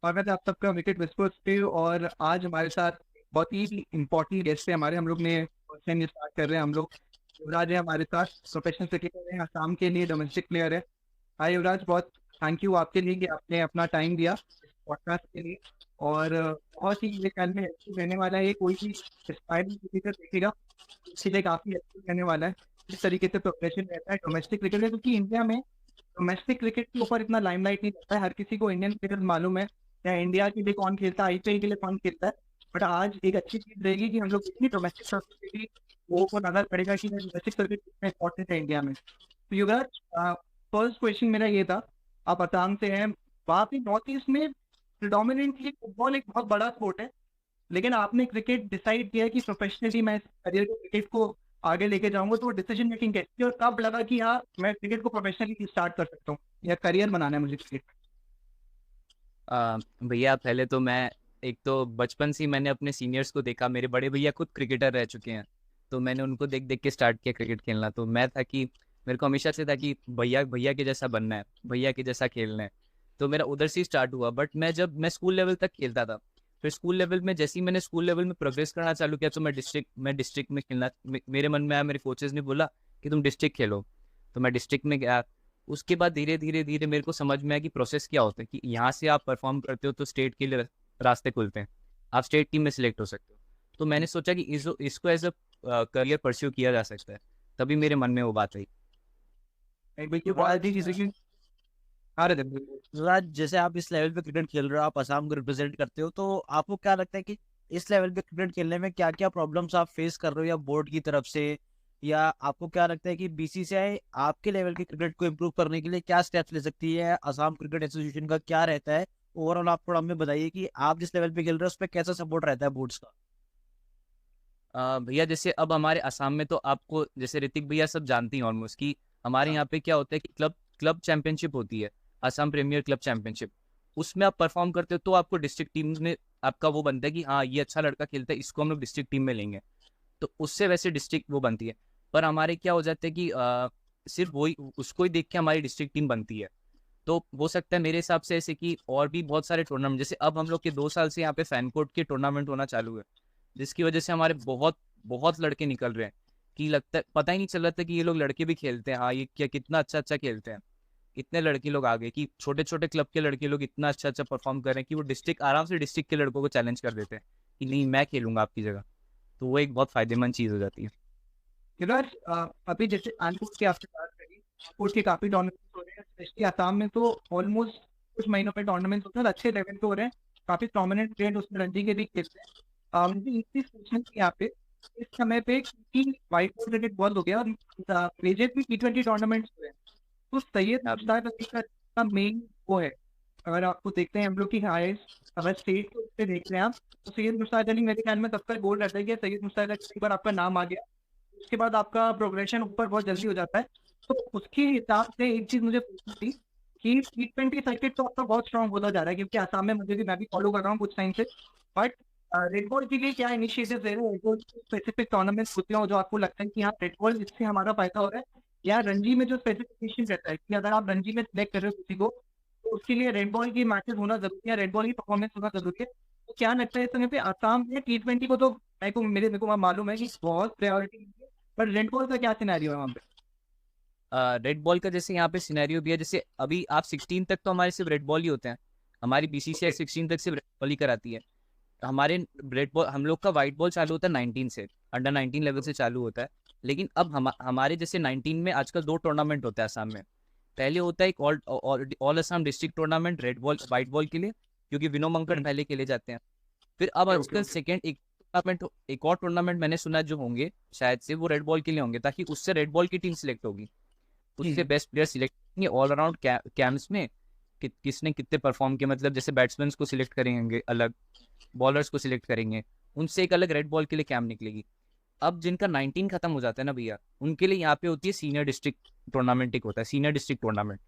स्वागत है आप सबका विकेट विस्पर्स पे। और आज हमारे साथ बहुत ही इम्पोर्टेंट गेस्ट है हमारे। हम लोग ने क्वेश्चन स्टार्ट कर रहे हैं। हम लोग युवराज है हमारे साथ, प्रोफेशनल क्रिकेटर है, असम के लिए डोमेस्टिक प्लेयर है। हाय युवराज, बहुत थैंक यू आपके लिए कि आपने अपना टाइम दिया पॉडकास्ट के लिए। और बहुत ही ये ख्याल में हेल्पफुल रहने वाला है। ये कोई भी एस्पायरिंग क्रिकेटर देखेगा उसके लिए काफी हेल्पफुल रहने वाला है। इस तरीके से प्रोफेशन रहता है डोमेस्टिक क्रिकेट में, क्योंकि इंडिया में डोमेस्टिक क्रिकेट के ऊपर इतना लाइमलाइट नहीं रहता है। हर किसी को इंडियन क्रिकेट मालूम है या इंडिया के लिए कौन खेलता है, आईपीएल के लिए कौन खेलता है। बट आज एक अच्छी चीज रहेगी कि हम लोग इतनी डोमेस्टिक सर्किट के लिए वो को नजर पड़ेगा कि डोमेस्टिक सर्किट कितना इंपॉर्टेंट है इंडिया में। तो युवराज, फर्स्ट क्वेश्चन मेरा ये था, आप असम से हैं, वहाँ पे नॉर्थ ईस्ट में प्रिडोमिनेंटली फुटबॉल एक बहुत बड़ा स्पोर्ट है। लेकिन आपने क्रिकेट डिसाइड किया कि प्रोफेशनली मैं करियर को क्रिकेट को आगे लेके जाऊंगा, तो वो डिसीजन मेकिंग कैसी थी और कब लगा कि हाँ मैं क्रिकेट को प्रोफेशनली स्टार्ट कर सकता हूँ या करियर बनाना है मुझे क्रिकेट भैया पहले तो मैं एक तो बचपन से ही मैंने अपने सीनियर्स को देखा। मेरे बड़े भैया खुद क्रिकेटर रह चुके हैं, तो मैंने उनको देख देख के स्टार्ट किया क्रिकेट खेलना। तो मैं था कि मेरे को हमेशा से था कि भैया भैया के जैसा बनना है, भैया के जैसा खेलना है। तो मेरा उधर से ही स्टार्ट हुआ। बट मैं स्कूल लेवल तक खेलता था। फिर स्कूल लेवल में जैसे ही मैंने स्कूल लेवल में प्रोग्रेस करना चालू किया, तो मैं डिस्ट्रिक्ट में खेलना मेरे मन में आया। मेरे कोचेस ने बोला कि तुम डिस्ट्रिक्ट खेलो, तो मैं डिस्ट्रिक्ट में गया। उसके बाद धीरे धीरे धीरे मेरे को समझ में आया कि प्रोसेस क्या होता है, कि यहाँ से आप परफॉर्म करते हो तो स्टेट के लिए रास्ते खुलते हैं, आप स्टेट टीम में सिलेक्ट हो सकते हो। तो मैंने सोचा कि इसको एज अ करियर परस्यू किया जा सकता है। तभी मेरे मन में वो बात आई। में। बिल्कुल बहुत अच्छी चीज़ है कि आ रहे थे। युवराज, जैसे आप इस लेवल पे क्रिकेट खेल रहे हो, आप असम को रिप्रेजेंट करते हो, तो आपको क्या लगता है कि इस लेवल पे क्रिकेट खेलने में क्या क्या प्रॉब्लम्स आप फेस कर रहे हो, या बोर्ड की तरफ से, या आपको क्या लगता है कि बीसीसीआई आपके लेवल के क्रिकेट को इम्प्रूव करने के लिए क्या स्टेप्स ले सकती है? असम क्रिकेट एसोसिएशन का क्या रहता है ओवरऑल? आप थोड़ा हमें बताइए कि आप जिस लेवल पे खेल रहे हो उस पर कैसा सपोर्ट रहता है बोर्ड्स का। भैया जैसे अब हमारे असम में तो आपको जैसे ऋतिक भैया सब जानती हैं ऑलमोस्ट, कि हमारे यहाँ पे क्या होता है कि क्लब क्लब चैंपियनशिप होती है, असम प्रीमियर क्लब चैंपियनशिप। उसमें आप परफॉर्म करते हो तो आपको डिस्ट्रिक्ट टीम में आपका वो बनता है कि हाँ ये अच्छा लड़का खेलता है, इसको हम लोग डिस्ट्रिक्ट टीम में लेंगे। तो उससे वैसे डिस्ट्रिक्ट वो बनती है। पर हमारे क्या हो जाता है कि सिर्फ वही उसको ही देख के हमारी डिस्ट्रिक्ट टीम बनती है। तो हो सकता है मेरे हिसाब से ऐसे कि और भी बहुत सारे टूर्नामेंट, जैसे अब हम लोग के 2 साल से यहाँ पे फैनकोर्ट के टूर्नामेंट होना चालू है, जिसकी वजह से हमारे बहुत बहुत लड़के निकल रहे हैं। कि लगता है पता ही नहीं चल रहा था कि ये लोग लड़के भी खेलते हैं, हाँ ये क्या कितना अच्छा अच्छा खेलते हैं। इतने लड़के लोग आ गए कि छोटे छोटे क्लब के लड़के लोग इतना अच्छा अच्छा परफॉर्म कर रहे हैं कि वो डिस्ट्रिक्ट आराम से डिस्ट्रिक्ट के लड़कों को चैलेंज कर देते हैं कि नहीं मैं खेलूंगा आपकी जगह। तो वो एक बहुत फायदेमंद चीज़ हो जाती है। युवराज, अभी जैसे कानपुर की आपसे बात करी, कानपुर के काफी टूर्नामेंट हो रहे हैं, स्पेशली असम में तो ऑलमोस्ट कुछ महीनों पे टूर्नामेंट होते हैं, अच्छे लेवल पे हो रहे हैं। काफी प्रोमिनेंट प्लेयर उसमें रणजी के भी खेलते हैं। मुझे एक चीज पूछनी थी यहाँ पे, इस समय पे क्योंकि व्हाइट बॉल क्रिकेट बंद हो गया और मेजर भी T20 टूर्नामेंट्स हुए हैं, तो सैयद आप मुश्ताक अली का मेन वो है। अगर आपको देखते हैं हम लोग की हाईएस्ट, अगर स्टेट को उससे देख रहे हैं आप, तो सैयद मुश्ताक अली मेरे ख्याल में तब तक गोल रहता है कि सैयद मुश्ताक अली एक बार आपका नाम आ गया, उसके बाद आपका प्रोग्रेशन ऊपर बहुत जल्दी हो जाता है। तो उसके हिसाब से एक चीज मुझे पूछनी थी कि T20 सर्किट तो आपका बहुत स्ट्रांग होता जा रहा है, क्योंकि आसाम में मुझे भी, मैं भी फॉलो कर रहा हूँ कुछ टाइम से। बट रेड बॉल के लिए क्या इनिशिएटिव ले रहे हैं? रेड बॉल स्पेसिफिक टूर्नामेंट होते हैं जो आपको लगता है कि हाँ रेड बॉल इससे हमारा फायदा हो रहा है, या रणजी में जो स्पेसिफिकेशन रहता है कि अगर आप रणजी में सिलेक्ट कर रहे हो किसी को, तो उसके लिए रेड बॉल की मैचेस होना जरूरी है, रेड बॉल की परफॉर्मेंस होना जरूरी है। तो क्या लगता है इस समय पे आसाम में T20 को तो मेरे को मालूम है कि बहुत प्रायोरिटी, पर रेड बॉल का क्या सिनेरियो है वहाँ पे? रेड बॉल का जैसे यहाँ पे सिनेरियो भी है। जैसे अभी आप 16 तक तो हमारे सिर्फ रेड बॉल ही होते हैं। हमारी बीसीसीआई 16 तक सिर्फ रेड बॉल ही कराती है। हमारे रेड बॉल हम लोग का वाइट बॉल चालू होता है 19 से, अंडर 19 लेवल से चालू होता है। लेकिन अब हमारे जैसे 19 में आजकल 2 टूर्नामेंट होता है असम में। पहले होता है एक all Assam district tournament red ball white ball के लिए, क्योंकि विनोमंकड़ पहले खेले जाते हैं। फिर अब ओके आजकल ओके। सेकेंड एक और टूर्नामेंट मैंने सुना है जो होंगे शायद से वो रेड बॉल के लिए होंगे, ताकि उससे रेड बॉल की टीम सिलेक्ट होगी। उससे बेस्ट प्लेयर सिलेक्ट करेंगे ऑल अराउंड कैंप्स में, किसने कितने परफॉर्म किए। मतलब जैसे बैट्समैन को सिलेक्ट करेंगे अलग, बॉलर्स को सिलेक्ट करेंगे, उनसे एक अलग रेड बॉल के लिए कैंप निकलेगी। अब जिनका 19 खत्म हो जाता है ना भैया, उनके लिए यहाँ पे होती है सीनियर डिस्ट्रिक्ट टूर्नामेंट। एक होता है सीनियर डिस्ट्रिक्ट टूर्नामेंट।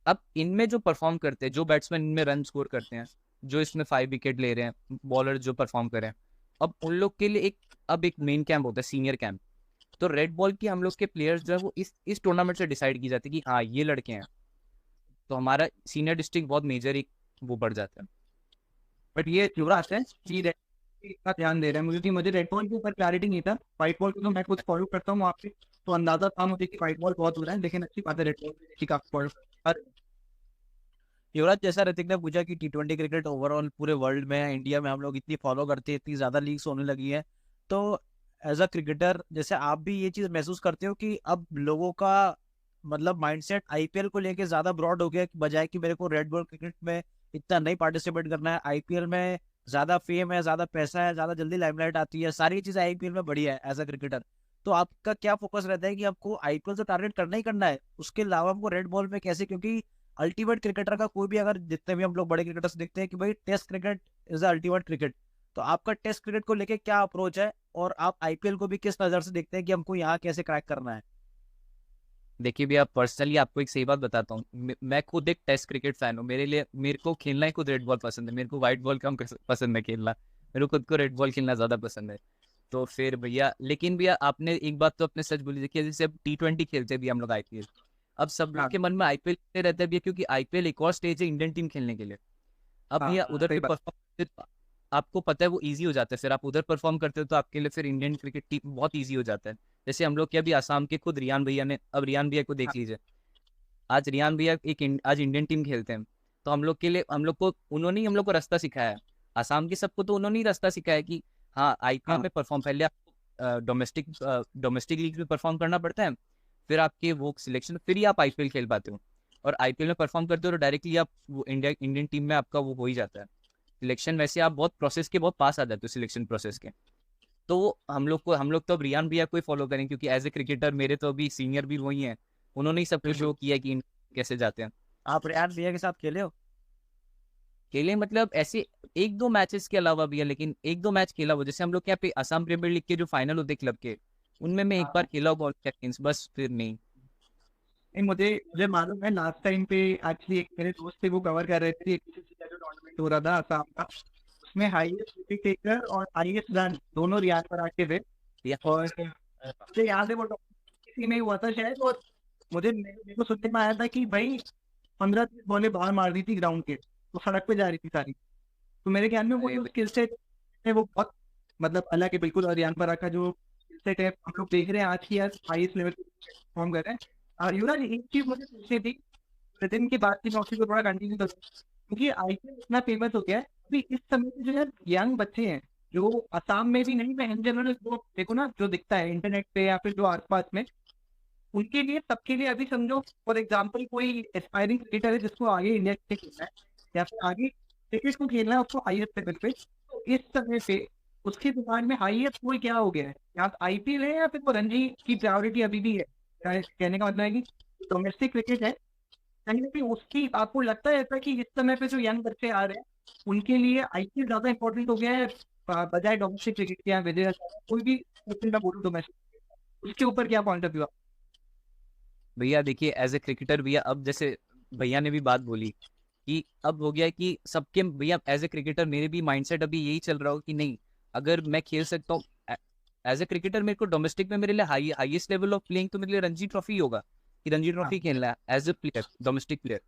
अब इनमें जो परफॉर्म करते हैं, जो बैट्समैन इनमें रन स्कोर करते हैं, जो इसमें 5 विकेट ले रहे हैं, बॉलर जो परफॉर्म कर रहे हैं, अब उन लोग के लिए अब एक मेन कैंप होता है, सीनियर कैंप। तो रेड बॉल की हम लोग के प्लेयर्स जो है वो इस टूर्नामेंट से डिसाइड की जाती है कि हाँ ये लड़के हैं। तो हमारा सीनियर डिस्ट्रिक्ट बहुत मेजर एक वो बढ़ जाता है। बट ये युवराज है कि रेड इतना ध्यान दे रहा है मुझे, कि मुझे रेड बॉल के ऊपर क्लैरिटी नहीं था। व्हाइट बॉल को तो मैं खुद फॉलो करता हूँ वहाँ पे, तो अंदाजा था मुझे कि व्हाइट बॉल बहुत हो रहा है, लेकिन अच्छी बात है रेड बॉल की काफी फॉलो। युवराज, जैसा ऋतिक ने पूछा कि T20 क्रिकेट ओवरऑल पूरे वर्ल्ड में, इंडिया में हम लोग इतनी फॉलो करते हैं, इतनी ज्यादा लीग्स होने लगी है, तो एज अ क्रिकेटर जैसे आप भी ये चीज महसूस करते हो कि अब लोगों का मतलब माइंडसेट आईपीएल को लेके ज्यादा ब्रॉड हो गया, बजाय कि मेरे को रेड बॉल क्रिकेट में इतना नहीं पार्टिसिपेट करना है, आईपीएल में ज्यादा फेम है, ज्यादा पैसा है, ज्यादा जल्दी लाइमलाइट आती है, सारी चीजें आईपीएल में बढ़िया है एज अ क्रिकेटर। तो आपका क्या फोकस रहता है कि आपको आईपीएल से टारगेट करना ही करना है, उसके अलावा हमको रेड बॉल में कैसे, क्योंकि अल्टीमेट क्रिकेटर का कोई भी, अगर जितने भी हम लोग बड़े क्रिकेटर्स देखते हैं कि भाई test cricket is the ultimate cricket, तो आपका टेस्ट क्रिकेट को लेके क्या अप्रोच है, और आप आईपीएल को भी किस नजर से देखते हैं कि हमको यहाँ कैसे क्रैक करना है? देखिए भैया, पर्सनली आपको एक सही बात बताता हूँ, मैं खुद एक टेस्ट क्रिकेट फैन हूँ। मेरे लिए, मेरे को खेलना ही खुद रेड बॉल पसंद है, मेरे को व्हाइट बॉल कम पसंद है खेलना, मेरे को खुद को रेड बॉल खेलना ज्यादा पसंद है। तो फिर भैया, लेकिन भैया आपने एक बात तो अपने सच बोली, देखिए जैसे अब T20 खेलते भी हम लोग आईपीएल, अब सब लोग हाँ के मन में आईपीएल रहता है भैया, क्योंकि आईपीएल एक और स्टेज है इंडियन टीम खेलने के लिए। अब हाँ भैया हाँ, उधर सही पे बात। परफॉर्म, आपको पता है वो इजी हो जाता है, फिर आप उधर परफॉर्म करते हो तो आपके लिए फिर इंडियन क्रिकेट टीम बहुत इजी हो जाता है। जैसे हम लोग के अभी आसाम के खुद रियान भैया ने, अब रियान भैया को हाँ देख लीजिए, आज रियान भैया आज इंडियन टीम खेलते हैं, तो हम लोग के लिए, हम लोग को उन्होंने ही हम लोग को रास्ता सिखाया है। आसाम के सबको तो उन्होंने ही रास्ता सिखाया कि हाँ आईपीएल हाँ में परफॉर्म, पहले आपको डोमेस्टिक लीग में परफॉर्म करना पड़ता है, फिर आपके वो सिलेक्शन, फिर ही आप आईपीएल खेल पाते हो। और आईपीएल में परफॉर्म करते हो तो डायरेक्टली आप वो इंडियन टीम में आपका वो हो ही जाता है सिलेक्शन। वैसे आप बहुत प्रोसेस के बहुत पास आ जाते हो सिलेक्शन प्रोसेस के। तो हम लोग तो अब रियान भैया को ही फॉलो करें, क्योंकि एज ए क्रिकेटर मेरे तो अभी सीनियर भी वही हैं, उन्होंने ही सब कुछ बिल्कुल। शो किया कि कैसे जाते हैं। आप रेयान भैया के साथ खेले हो? खेले मतलब ऐसे एक दो मैचेस के अलावा भी है, लेकिन एक दो मैच खेला वो, जैसे हम लोग के यहाँ पे असम प्रीमियर लीग के जो फाइनल होते क्लब के, उनमें मैं एक बार हाँ खेला बॉल सेकंड्स, बस फिर नहीं। नहीं, मुझे मुझे मालूम है लास्ट टाइम पे एक्चुअली एक मेरे दोस्त थे वो कवर कर रहे थे एक किसी का जो टूर्नामेंट हो रहा था आसाम का, उसमें हाईएस्ट विकेट टेकर और हाईएस्ट रन दोनों रियान पर आके थे। या और मुझे याद है वो किसी में ही हुआ था शायद, और मेरे को सुनने में आया था कि भाई 15-20 बॉलें बाहर मार दी थी ग्राउंड के, तो सड़क पे जा रही थी सारी। तो मेरे ख्याल में वो अरे जो स्किल सेट है वो बहुत मतलब अलग है बिल्कुल। और रियान पराग का जो स्किल सेट है हम लोग देख रहे हैं आज की, आज हाईएस्ट लेवल पे परफॉर्म कर रहे हैं। और युवराज एक चीज मुझे पूछनी थी, नितिन की बात की, मैं उसी को थोड़ा कंटिन्यू करूँ, क्योंकि आईपीएल इतना फेमस हो गया है अभी इस समय पे, जो यार यंग बच्चे हैं जो असम में भी नहीं, मैं इन जनरल जो देखो ना जो दिखता है इंटरनेट पे या फिर जो आसपास में, उनके लिए सबके लिए अभी समझो फॉर एग्जाम्पल कोई एस्पायरिंग क्रिकेटर है जिसको आगे इंडिया से खेलना है या फिर आगे क्रिकेट को खेलना है उसको हाईएस्ट लेवल पे, तो इस समय पे उसके दिमाग में हाईएस्ट कोई क्या हो गया है, या आईपीएल है या फिर वो रणजी की प्रायोरिटी अभी भी है? कहने का मतलब है कि डोमेस्टिक क्रिकेट है कहीं ना कहीं उसकी, आपको लगता है ऐसा कि इस समय पे जो यंग बच्चे आ रहे हैं उनके लिए आईपीएल ज्यादा इंपॉर्टेंट हो गया है बजाय डोमेस्टिक क्रिकेट के? या विजय कोई भी क्रिकेट का बोलूं डोमेस्टिक, उसके ऊपर क्या पॉइंट ऑफ व्यू? भैया देखिए, एज ए क्रिकेटर भैया, अब जैसे भैया ने भी बात बोली कि अब हो गया है कि सबके, भैया एज ए क्रिकेटर मेरे भी माइंडसेट अभी यही चल रहा हो कि नहीं, अगर मैं खेल सकता हूँ एज ए क्रिकेटर, मेरे को डोमेस्टिक में मेरे लिए हाईएस्ट लेवल ऑफ प्लेइंग तो मेरे लिए रणजी ट्रॉफी होगा, कि रणजी हाँ ट्रॉफी खेलना है as a player, domestic player.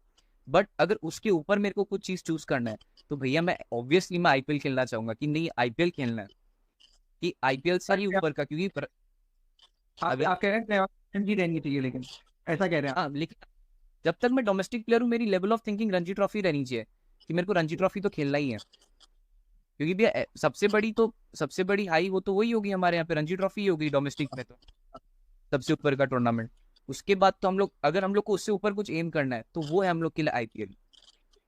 But अगर उसके ऊपर मेरे को कुछ चीज चूज करना है, तो भैया मैं ऑब्वियसली मैं आईपीएल खेलना चाहूंगा, कि नहीं आईपीएल खेलना है, कि आईपीएल से ही ऊपर का, क्योंकि अगर, आप कह रहे हैं रणजी रहनी चाहिए, लेकिन ऐसा कह रहे हैं आप? हाँ लेकिन जब तक मैं डोमेस्टिक प्लेयर हूँ, मेरी level of thinking Ranji trophy रहनी चाहिए, कि मेरे को रणजी ट्रॉफी तो खेलना ही है, क्योंकि भैया सबसे बड़ी हाई वो तो वही होगी हमारे यहाँ पे, रणजी ट्रॉफी ही होगी डोमेस्टिक में, तो सबसे ऊपर का टूर्नामेंट। उसके बाद तो हम लोग, अगर हम लोग को उससे ऊपर कुछ एम करना है, तो वो है हम लोग के लिए आईपीएल।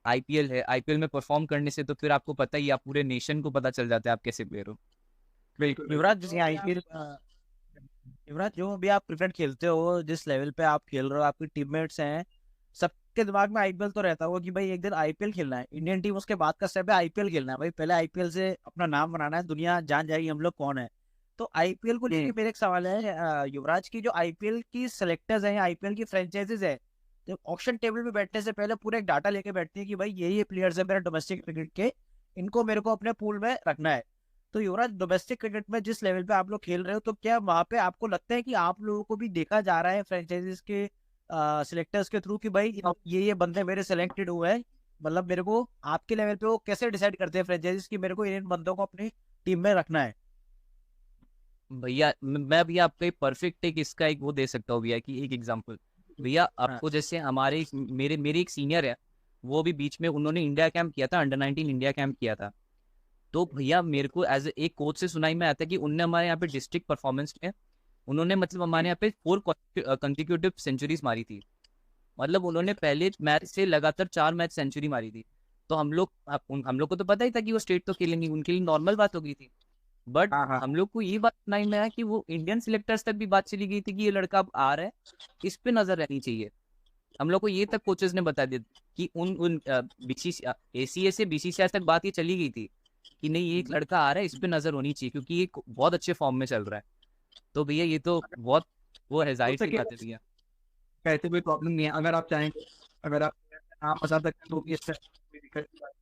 आईपीएल है, आईपीएल में परफॉर्म करने से तो फिर आपको पता ही है, आप पूरे नेशन को पता चल जाता है आप कैसे प्लेयर हो। बिल्कुल युवराज, बिल्कुल। जैसे आईपीएल, युवराज जो भी आप क्रिकेट खेलते हो, जिस लेवल पे आप खेल रहे हो, आपके टीममेट्स हैं, सबके दिमाग में आईपीएल तो रहता होगा कि भाई एक दिन आईपीएल खेलना है, इंडियन टीम उसके बाद का स्टेप है आईपीएल खेलना है, भाई पहले आईपीएल से अपना नाम बनाना है, दुनिया जान जाएगी हम लोग कौन है। तो आईपीएल को लेकर मेरा एक सवाल है युवराज, की जो आईपीएल की सेलेक्टर्स हैं, आईपीएल की फ्रेंचाइजीज है, जो ऑक्शन टेबल पे बैठने से पहले पूरा एक डाटा लेके बैठती है कि भाई ये प्लेयर्स है मेरे डोमेस्टिक क्रिकेट के, इनको मेरे को अपने पूल में रखना है। तो युवराज, डोमेस्टिक क्रिकेट में जिस लेवल पे आप लोग खेल रहे हो, तो क्या वहां पे आपको लगता है कि आप लोगों को भी देखा जा रहा है फ्रेंचाइजीज के सिलेक्टर्स के थ्रू कि भाई ये बंदे मेरे सेलेक्टेड हुए हैं, मतलब मेरे को आपके लेवल पे वो कैसे डिसाइड करते हैं फ्रेंचाइजीज की मेरे को इन बंदों को अपनी टीम में रखना है? भैया मैं भैया आपको एक परफेक्ट एक इसका एक वो दे सकता हूँ भैया कि एक एग्जांपल। भैया हाँ आपको जैसे हमारे मेरे मेरे एक सीनियर है, वो भी बीच में उन्होंने इंडिया कैंप किया था, अंडर 19 इंडिया कैंप किया था। तो भैया मेरे को एज एक कोच से सुनाई में आता है कि उनने हमारे यहाँ पे डिस्ट्रिक्ट परफॉर्मेंस में उन्होंने मतलब हमारे यहाँ पे 4 कंसिक्यूटिव सेंचुरीज मारी थी। मतलब उन्होंने पहले मैच से लगातार 4 मैच सेंचुरी मारी थी। तो हम लोग को तो पता ही था कि वो स्टेट तो खेलेंगे, उनके लिए नॉर्मल बात हो गई थी। बट हाँ हाँ हम लोग को ये बात सुनाई में आया कि वो इंडियन सिलेक्टर्स तक भी बात चली गई थी कि ये लड़का अब आ रहा है, इस पे नजर रहनी चाहिए। हम लोग को ये तक कोचेस ने बता दिया कि उन उन बीसीसीआई एसीए से बीसीसीआई तक बात ये चली गई थी कि नहीं, ये एक लड़का आ रहा है, इस पे नजर होनी चाहिए क्योंकि ये बहुत अच्छे फॉर्म में चल रहा है। तो भैया ये तो बहुत वो है, हो जाहिर सी सके बात है भैया। कैसे कोई प्रॉब्लम नहीं है, अगर आप चाहें तो, अगर आप नाम बता सकते हैं तो भी अच्छा है, कोई दिक्कत नहीं है।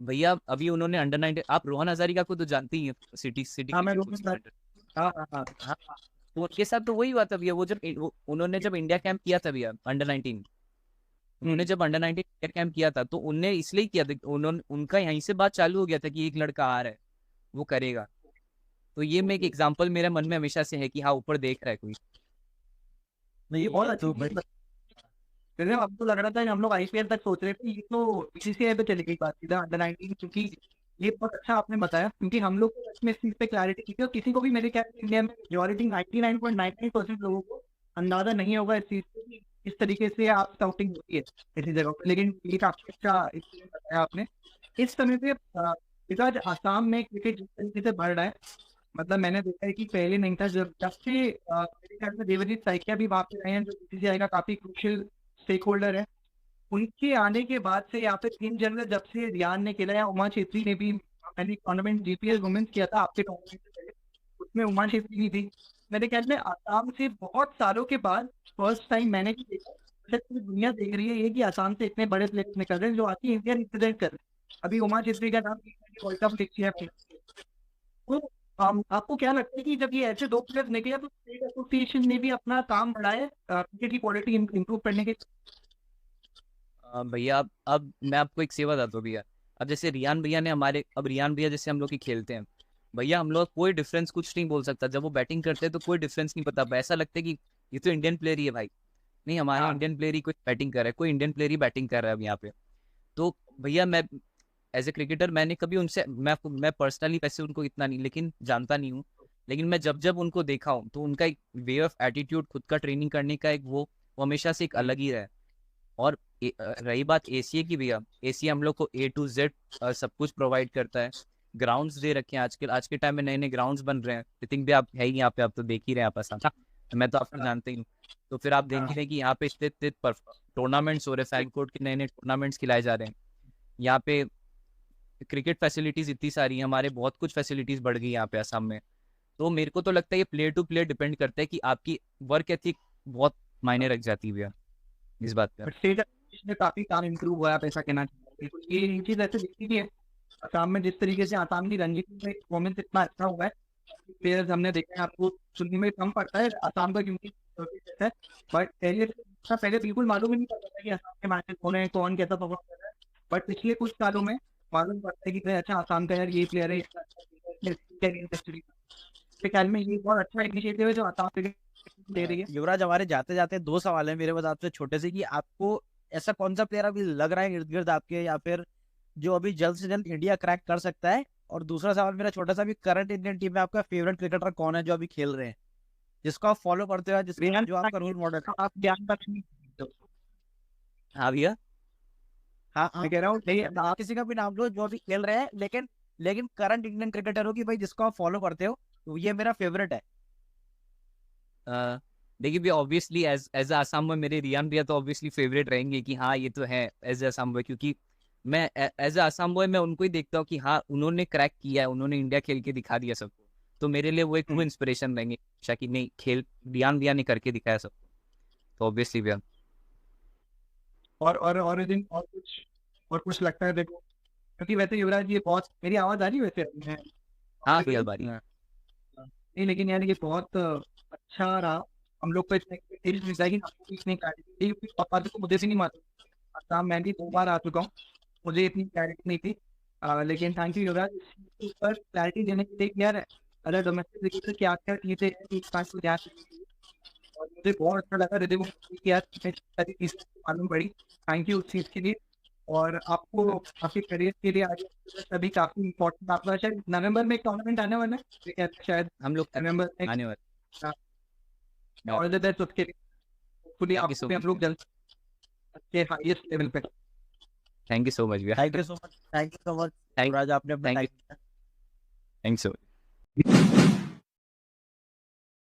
भैया अभी उन्होंने अंडर 19, आप रोहन हजारिका को तो जानते ही हैं, सिटी हाँ मैं cricket Rohan coaching sir. Centre. हाँ हाँ हाँ हाँ, तो उनके साथ तो वही हुआ था भैया। वो जब उन्होंने जब इंडिया कैंप किया था भैया अंडर 19, उन्होंने जब अंडर 19 इंडिया कैंप किया था तो उनने इसलिए किया था, उन्होंने उनका यहीं से बात चालू हो गया था कि एक लड़का आ रहा है, वो करेगा। तो ये मैं एक एग्जांपल मेरे मन में हमेशा से है कि हाँ ऊपर देख रहा है कोई। नहीं, ये बहुत अच्छी तो चीज। जैसे अब तो लग रहा था कि हम लोग आईपीएल तक सोच रहे थे, ये तो बीसीसीआई पे चली गई बात सीधा अंडर 19, क्योंकि ये बहुत अच्छा आपने बताया, क्योंकि हम लोग को इसमें इस चीज पे क्लैरिटी थी और किसी को भी मेरे ख्याल से इंडिया में मेजोरिटी 99.99% लोगों को अंदाजा नहीं होगा इस चीज से कि इस तरीके से आप स्काउटिंग होती है इसी जगह पर। लेकिन ये काफी अच्छा इसलिए बताया आपने। इस समय पे बिकॉज आसाम में क्रिकेट जिस तरीके से बढ़ रहा है, मतलब मैंने देखा है कि पहले नहीं था, जब जब से मेरे ख्याल से देवजीत साइकिया भी वहाँ पे रहे हैं जो बीसीसीआई का काफी क्रूशियल स्टेक होल्डर है, उनके आने के बाद से यहाँ पे टीम जनरल जब से रियान ने खेला या उमा छेत्री ने भी, मैंने टूर्नामेंट जीपीएल वुमेन्स किया था आपके टूर्नामेंट से पहले, उसमें उमा छेत्री भी थी। मेरे ख्याल में आसाम से बहुत सालों के बाद फर्स्ट टाइम मैंने भी देखा, शायद पूरी दुनिया देख रही है ये, कि आसाम से इतने बड़े प्लेयर्स निकल रहे हैं जो आके इंडिया रिप्रेजेंट कर रहे हैं। अभी उमा छेत्री का नाम वर्ल्ड कप जीत है। तो आपको क्या लगता है कि जब ये ऐसे दो प्लेयर्स निकले तो स्टेट एसोसिएशन ने भी अपना काम बढ़ाया क्रिकेट की क्वालिटी इंप्रूव करने के? भैया अब मैं आपको एक सेवा बताता हूँ भैया। अब जैसे रियान भैया ने हमारे, अब रियान भैया जैसे हम लोग की खेलते हैं भैया, हम लोग कोई डिफरेंस कुछ नहीं बोल सकता। जब वो बैटिंग करते हैं तो कोई डिफरेंस नहीं पता, ऐसा लगता है कि ये तो इंडियन प्लेयर ही है भाई। नहीं, हमारे हाँ इंडियन प्लेयर ही कोई बैटिंग कर रहा है, कोई इंडियन प्लेयर ही बैटिंग कर रहा है अब यहाँ पे। तो भैया मैं एज ए क्रिकेटर मैंने कभी उनसे, मैं पर्सनली वैसे उनको इतना नहीं लेकिन जानता नहीं हूँ, लेकिन मैं जब जब उनको देखा हूँ तो उनका एक वे ऑफ एटीट्यूड, खुद का ट्रेनिंग करने का एक वो हमेशा से एक अलग ही रहा है। और रही बात एसीए की भैया, एसीए हम लोग को A to Z सब कुछ प्रोवाइड करता है। ग्राउंड्स दे रखे हैं, आजकल आज के टाइम में नए नए ग्राउंड्स बन रहे हैं। ऋतिक भी आप है ही यहाँ पे, आप तो देख ही रहे हैं आप आसाम, मैं तो आपको जानते ही हूँ। तो फिर आप देख ही रहे हैं कि यहाँ पे इतने टूर्नामेंट्स हो रहे हैं, फैनकोर्ट के नए नए टूर्नामेंट्स खिलाए जा रहे हैं यहाँ पे। क्रिकेट फैसिलिटीज इतनी सारी हैं हमारे, बहुत कुछ फैसिलिटीज बढ़ गई यहाँ पे आसाम में। तो मेरे को तो लगता है ये प्लेयर टू प्लेयर डिपेंड करता है कि आपकी वर्क एथिक बहुत मायने रख जाती है भैया इस बात पे। बट स्टेट एसोसिएशन में काफी काम इंप्रूव हुआ है, आप ऐसा कहना चाहिए? बिल्कुल, ये चीज ऐसे दिखती भी है आसाम में, जिस तरीके से आसाम की रणजी में परफॉर्मेंस इतना अच्छा हुआ है। प्लेयर्स हमने देखा है, आपको सुनने में कम पड़ता है आसाम का क्योंकि है, बट पहले बिल्कुल मालूम ही नहीं पड़ता था कि आसाम के मैचेस कौन है, कौन कैसा परफॉर्म कर रहा है। बट पिछले कुछ सालों में मालूम पड़ता है कि भाई अच्छा आसाम का यार ये प्लेयर है, इतना अच्छा player है। मेरे ख्याल में ये बहुत अच्छा इनिशिएटिव है जो आसाम क्रिकेट दे रही है। युवराज, हमारे जाते जाते दो सवाल है मेरे पास आपसे छोटे से, कि आपको ऐसा कौन सा प्लेयर अभी लग रहा है इर्द गिर्द आपके, या फिर जो अभी जल्द से जल्द इंडिया क्रैक कर सकता है? और दूसरा सवाल मेरा छोटा सा भी, करंट इंडियन टीम में आपका फेवरेट क्रिकेटर कौन है जो अभी खेल रहे हैं, जिसको आप फॉलो करते हो, जिसका जो आपका रोल मॉडल है? आप ज्ञान तक नहीं, हाँ भैया, हाँ मैं कह रहा हूँ नहीं, आप किसी का भी नाम लो जो अभी खेल रहे हैं, लेकिन लेकिन करंट इंडियन क्रिकेटर हो कि भाई जिसको आप फॉलो करते हो, तो ये मेरा फेवरेट है। देखिए भैया ऑब्वियसली एज एज आसाम में मेरे रियान भैया तो ऑब्वियसली फेवरेट रहेंगे कि हाँ ये तो है एज आसाम बॉय, क्योंकि मैं एज आसाम बॉय मैं उनको ही देखता हूँ कि हाँ उन्होंने क्रैक किया है, उन्होंने इंडिया खेल के दिखा दिया सबको। तो मेरे लिए वो एक वो इंस्पिरेशन रहेंगे हमेशा कि नहीं, खेल रियान भैया ने करके दिखाया सबको। तो ऑब्वियसली भैया। और इस दिन और कुछ लगता है देखो, क्योंकि वैसे युवराज ये बहुत, मेरी आवाज आ रही है वैसे मैं? हाँ भैया बारी। नहीं लेकिन यार ये बहुत अच्छा रहा। हम लोग को इसमें expectation मिलता है कि आपको भी इतनी clarity थी, क्योंकि पापा को मुझे भी नहीं मालूम। आसाम मैं भी 2 बार आ चुका हूँ, मुझे इतनी क्लैरिटी नहीं थी। लेकिन थैंक यू युवराज इसके ऊपर क्लैरिटी देने के लिए कि यार अगर डोमेस्टिक क्रिकेटर क्या क्या चीज़ें हैं कि इस बात को ध्यान रखनी चाहिए। और मुझे बहुत अच्छा लगा रिद्धि कि यार इतनी सारी चीज़ें मालूम पड़ी। थैंक यू उस चीज़ के लिए। और आपको आपके करियर के लिए आगे सभी काफ़ी इम्पोर्टेंट आपका शायद नवंबर में एक टूर्नामेंट आने वाला है शायद हम लोग नवंबर में आने वाले। ऑल द बेस्ट उसके लिए। होपफुली Thank you so आपको भी हम much. लोग जल्द के हाईएस्ट लेवल पे। थैंक यू सो मच भैया। Thank you so much, thank you so much Thank- युवराज, आपने अपना thank you. टाइम दिया। Thank you so much.